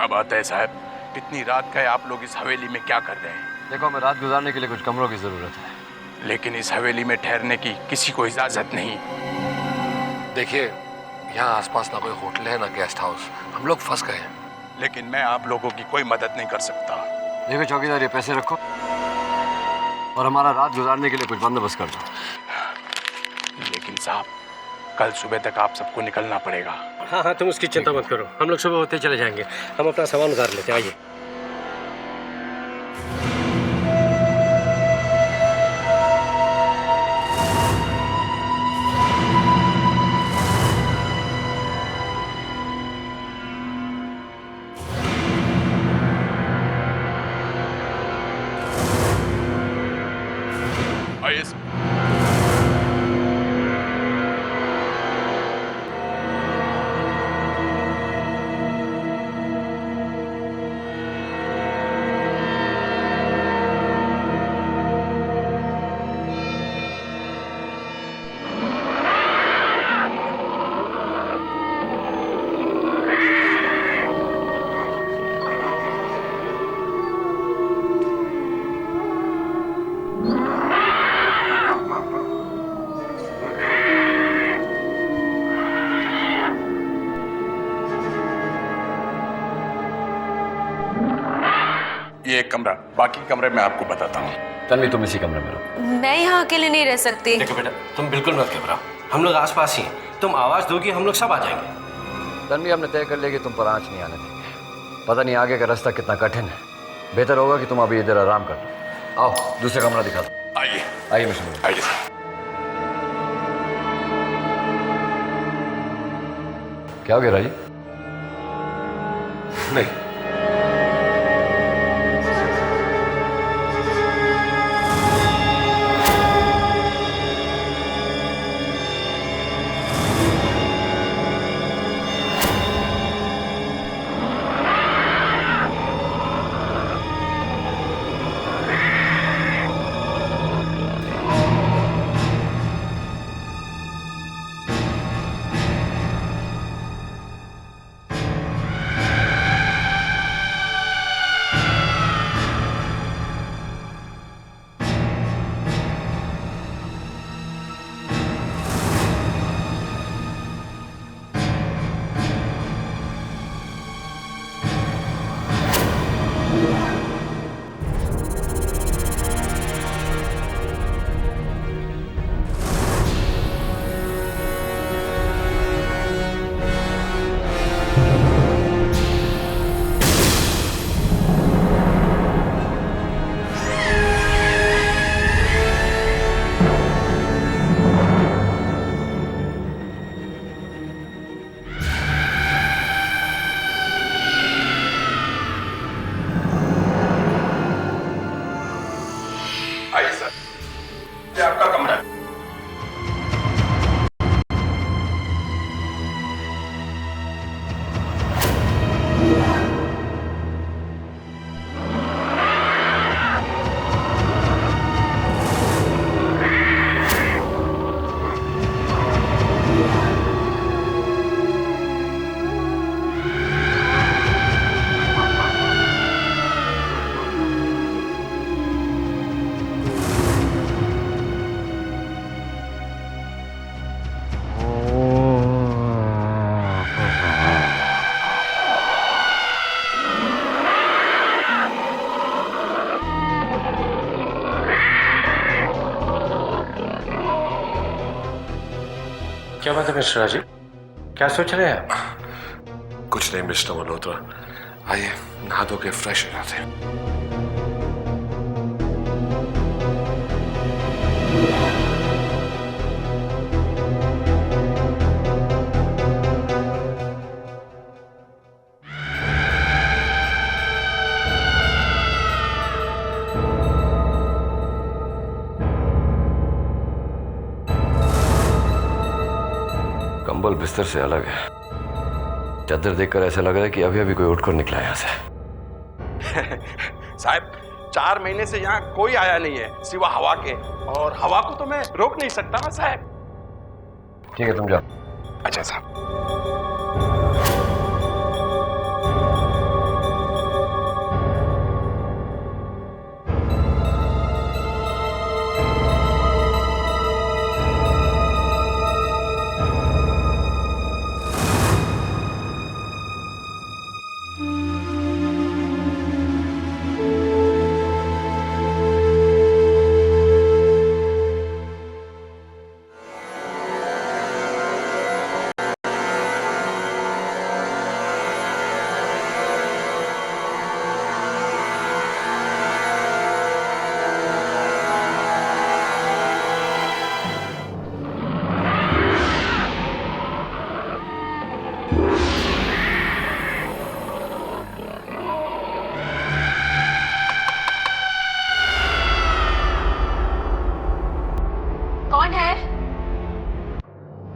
बात है साहब? इतनी रात का है, आप लोग इस हवेली में क्या कर रहे हैं? देखो, हमें रात गुजारने के लिए कुछ कमरों की जरूरत है, लेकिन इस हवेली में ठहरने की किसी को इजाजत नहीं। देखिए, यहाँ आसपास ना कोई होटल है ना गेस्ट हाउस, हम लोग फंस गए हैं। लेकिन मैं आप लोगों की कोई मदद नहीं कर सकता। देखो चौकीदार, ये पैसे रखो और हमारा रात गुजारने के लिए कुछ बंदोबस्त कर दो। लेकिन साहब, कल सुबह तक आप सबको निकलना पड़ेगा। हाँ हाँ, तुम उसकी चिंता मत करो, हम लोग सुबह होते ही चले जाएंगे। हम अपना सामान उतार लेते हैं, आइए। आइए सर। ये एक कमरा, बाकी कमरे मैं आपको बताता हूँ। तन्वी, तुम इसी कमरे में रहो। मैं यहाँ अकेले नहीं रह सकती। देखो बेटा, तुम बिल्कुल मत घबराओ, हम लोग आसपास ही हैं। तुम आवाज दोगी, हम लोग सब आ जाएंगे। तन्वी, हमने तय कर लिया कि तुम पर आंच नहीं आने देंगे। पता नहीं आगे का रास्ता कितना कठिन है, बेहतर होगा कि तुम अभी इधर आराम कर लो। आओ, दूसरा कमरा दिखा दो। आइए आइए मिस्टर, आइए सर। क्या हो गया राजी? नहीं, आइए सर, ये आपका कमरा है। क्या बात है मिस्टर राजीव, क्या सोच रहे हैं आप? कुछ नहीं मिस्टर मल्होत्रा, आइए नहा धो के फ्रेश हो जाते हैं। कंबल बिस्तर से अलग है। चादर देखकर ऐसा लग रहा है कि अभी अभी कोई उठकर निकला है यहाँ से। साहब, 4 महीने से यहाँ कोई आया नहीं है सिवा हवा के, और हवा को तो मैं रोक नहीं सकता ना साहब। ठीक है, तुम जाओ। अच्छा साहब।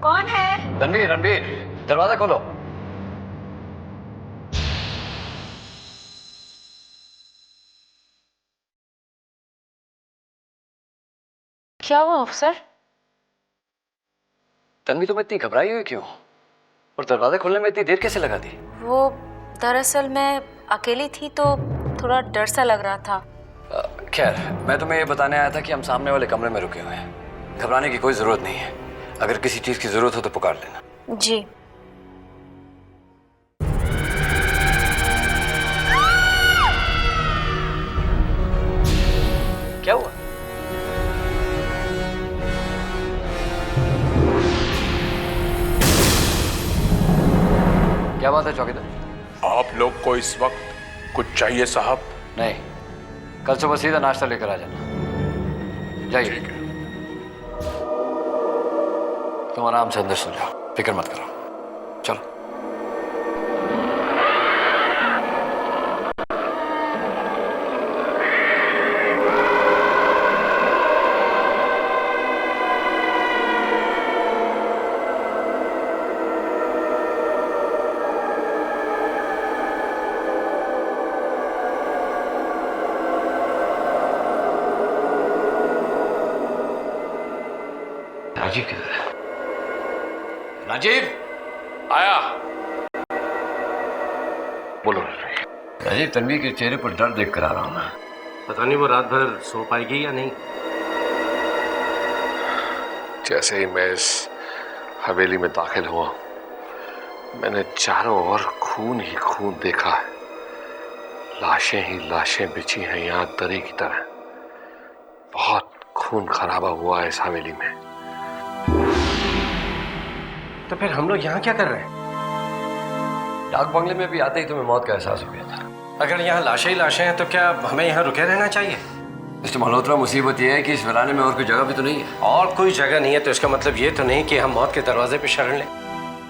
कौन है? रणबीर, रणबीर, दरवाजा खोलो। क्या हुआ अफसर? तन्वी, तुम इतनी घबराई हुई क्यों? और दरवाजा खोलने में इतनी देर कैसे लगा दी? वो दरअसल मैं अकेली थी तो थोड़ा डर सा लग रहा था। खैर, मैं तुम्हें ये बताने आया था कि हम सामने वाले कमरे में रुके हुए हैं। घबराने की कोई जरूरत नहीं है। अगर किसी चीज की जरूरत हो तो पुकार लेना। जी। क्या हुआ? क्या बात है चौकीदार? आप लोग को इस वक्त कुछ चाहिए साहब? नहीं, कल सुबह सीधा नाश्ता लेकर आ जाना। जाइए। ठीक है। तुम आराम से अंदर सो जाओ, फिक्र मत करो। चलो। राजीव किधर है? राजीव! आया। बोलो। राजीव, तन्वी के चेहरे पर डर देख कर आ रहा हूं मैं। पता नहीं वो रात भर सो पाएगी या नहीं। जैसे ही मैं इस हवेली में दाखिल हुआ, मैंने चारों ओर खून ही खून देखा है। लाशें ही लाशें बिछी हैं यहाँ दरी की तरह। बहुत खून खराबा हुआ है इस हवेली में। तो फिर हम लोग यहाँ क्या कर रहे हैं? डाक बंगले में भी आते ही तुम्हें मौत का एहसास हो गया था। अगर यहाँ लाशें ही लाशें हैं तो क्या हमें यहाँ रुके रहना चाहिए? मिस्टर मल्होत्रा, मुसीबत यह है कि इस वीराने में और कोई जगह भी तो नहीं है। और कोई जगह नहीं है तो इसका मतलब ये तो नहीं कि हम मौत के दरवाजे पे शरण लें।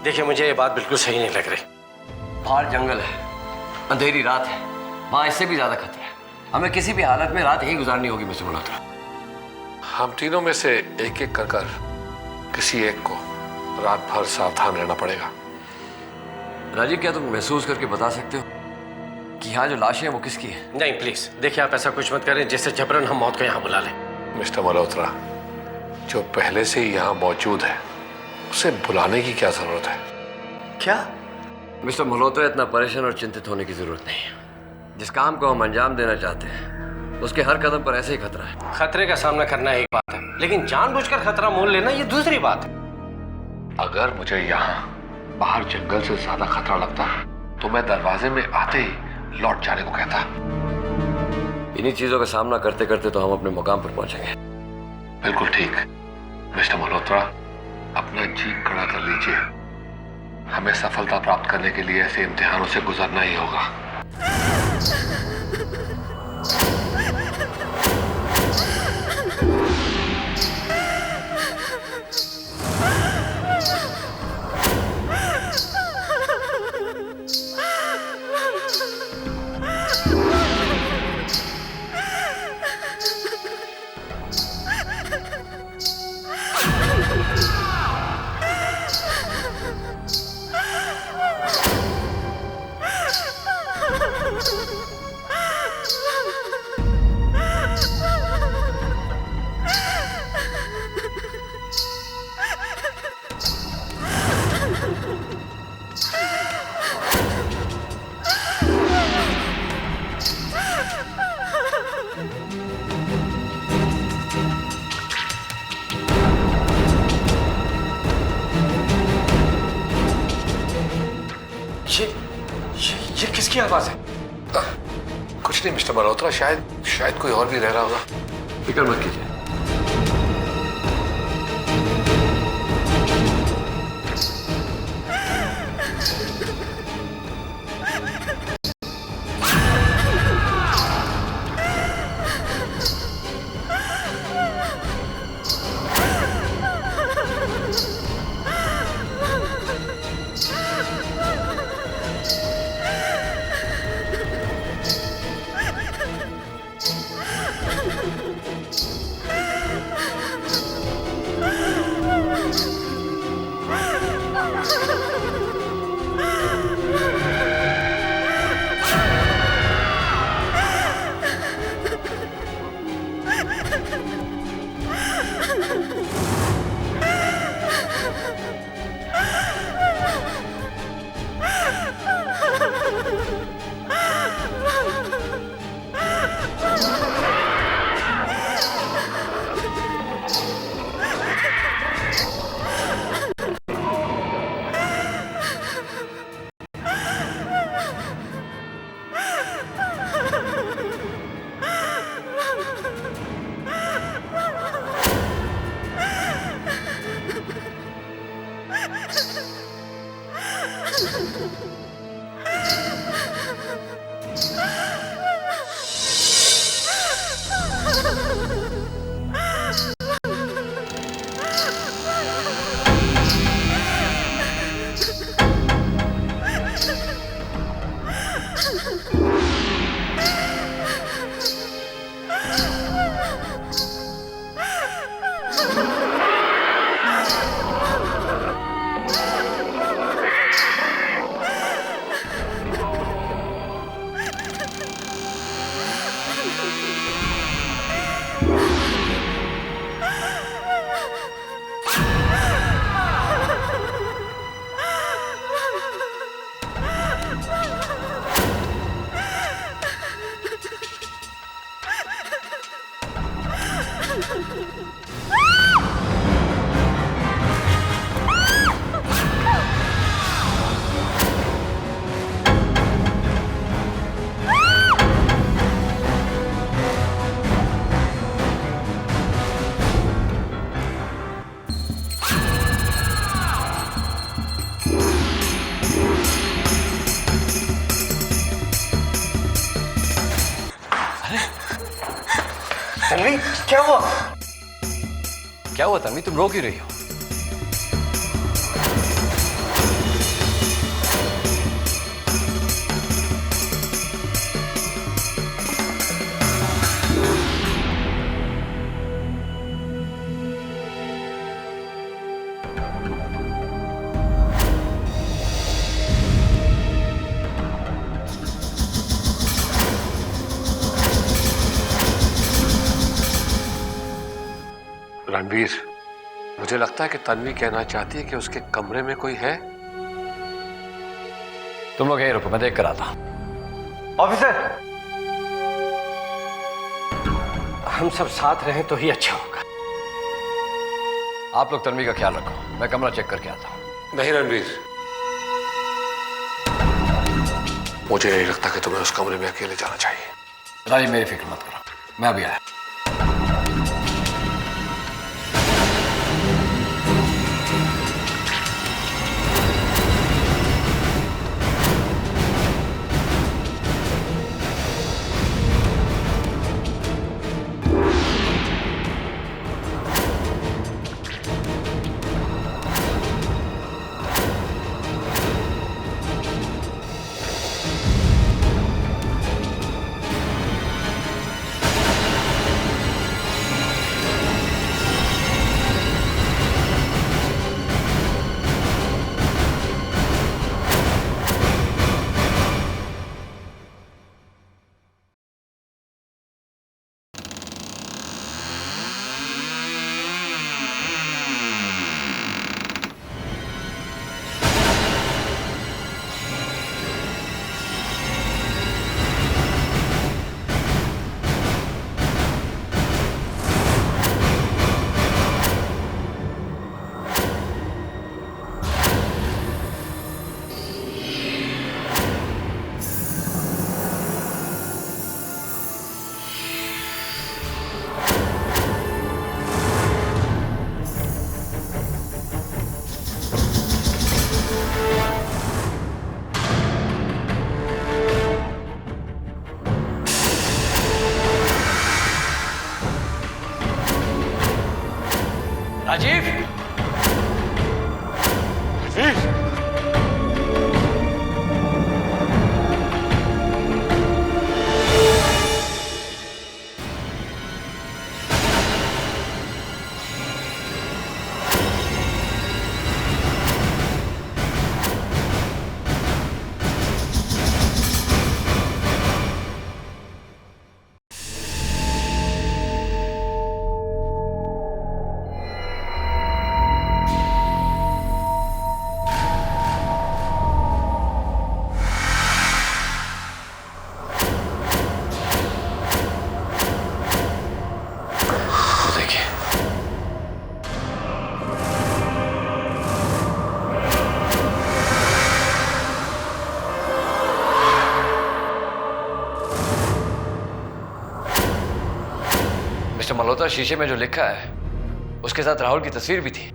देखिए, मुझे ये बात बिल्कुल सही नहीं लग रही। बाहर जंगल है, अंधेरी रात है, वहां इससे भी ज्यादा खतरा है। हमें किसी भी हालत में रात यहीं गुजारनी होगी मिस्टर मल्होत्रा। हम तीनों में से एक एक कर किसी एक को रात भर सावधान रहना पड़ेगा। राजीव, क्या तुम महसूस करके बता सकते हो कि यहाँ जो लाशें हैं वो किसकी है? नहीं, प्लीज देखिए, आप ऐसा कुछ मत करें जिससे जबरन हम मौत को यहाँ बुला लें। मिस्टर मल्होत्रा, जो पहले से ही यहाँ मौजूद है उसे बुलाने की क्या जरूरत है? क्या? मिस्टर मल्होत्रा, इतना परेशान और चिंतित होने की जरूरत नहीं है। जिस काम को हम अंजाम देना चाहते हैं उसके हर कदम पर ऐसे ही खतरा है। खतरे का सामना करना एक बात है, लेकिन जानबूझकर खतरा मोल लेना ये दूसरी बात है। अगर मुझे यहाँ बाहर जंगल से ज्यादा खतरा लगता तो मैं दरवाजे में आते ही लौट जाने को कहता। इन्हीं चीजों का सामना करते करते तो हम अपने मुकाम पर पहुंचेंगे। बिल्कुल ठीक। मिस्टर मल्होत्रा, अपना जी खड़ा कर लीजिए। हमें सफलता प्राप्त करने के लिए ऐसे इम्तिहानों से गुजरना ही होगा। ये किसकी आवाज है? कुछ नहीं मिस्टर मल्होत्रा, शायद कोई और भी रह रहा होगा। फिक्र मत कीजिए। तन्वी, क्या हुआ? क्या हुआ तन्वी, तुम रो क्यों रही हो? रणवीर, मुझे लगता है कि तन्वी कहना चाहती है कि उसके कमरे में कोई है। तुम लोग यहीं रुको, मैं देख कर आता। ऑफिसर, हम सब साथ रहें तो ही अच्छा होगा। आप लोग तन्वी का ख्याल रखो, मैं कमरा चेक करके आता हूं। नहीं रणवीर, मुझे नहीं लगता कि तुम्हें उस कमरे में अकेले जाना चाहिए। राजी, मेरी फिक्र मत करो, मैं अभी आया। राजीव, मिस्टर मल्होत्रा, शीशे में जो लिखा है उसके साथ राहुल की तस्वीर भी थी।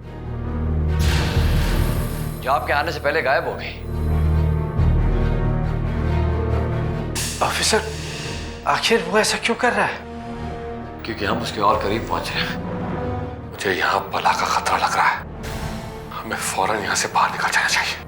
जो आपके आने से पहले गायब हो गई। ऑफिसर, आखिर वो ऐसा क्यों कर रहा है? क्योंकि हम उसके और करीब पहुंच रहे हैं। मुझे यहाँ बला का खतरा लग रहा है। हमें फौरन यहाँ से बाहर निकल जाना चाहिए।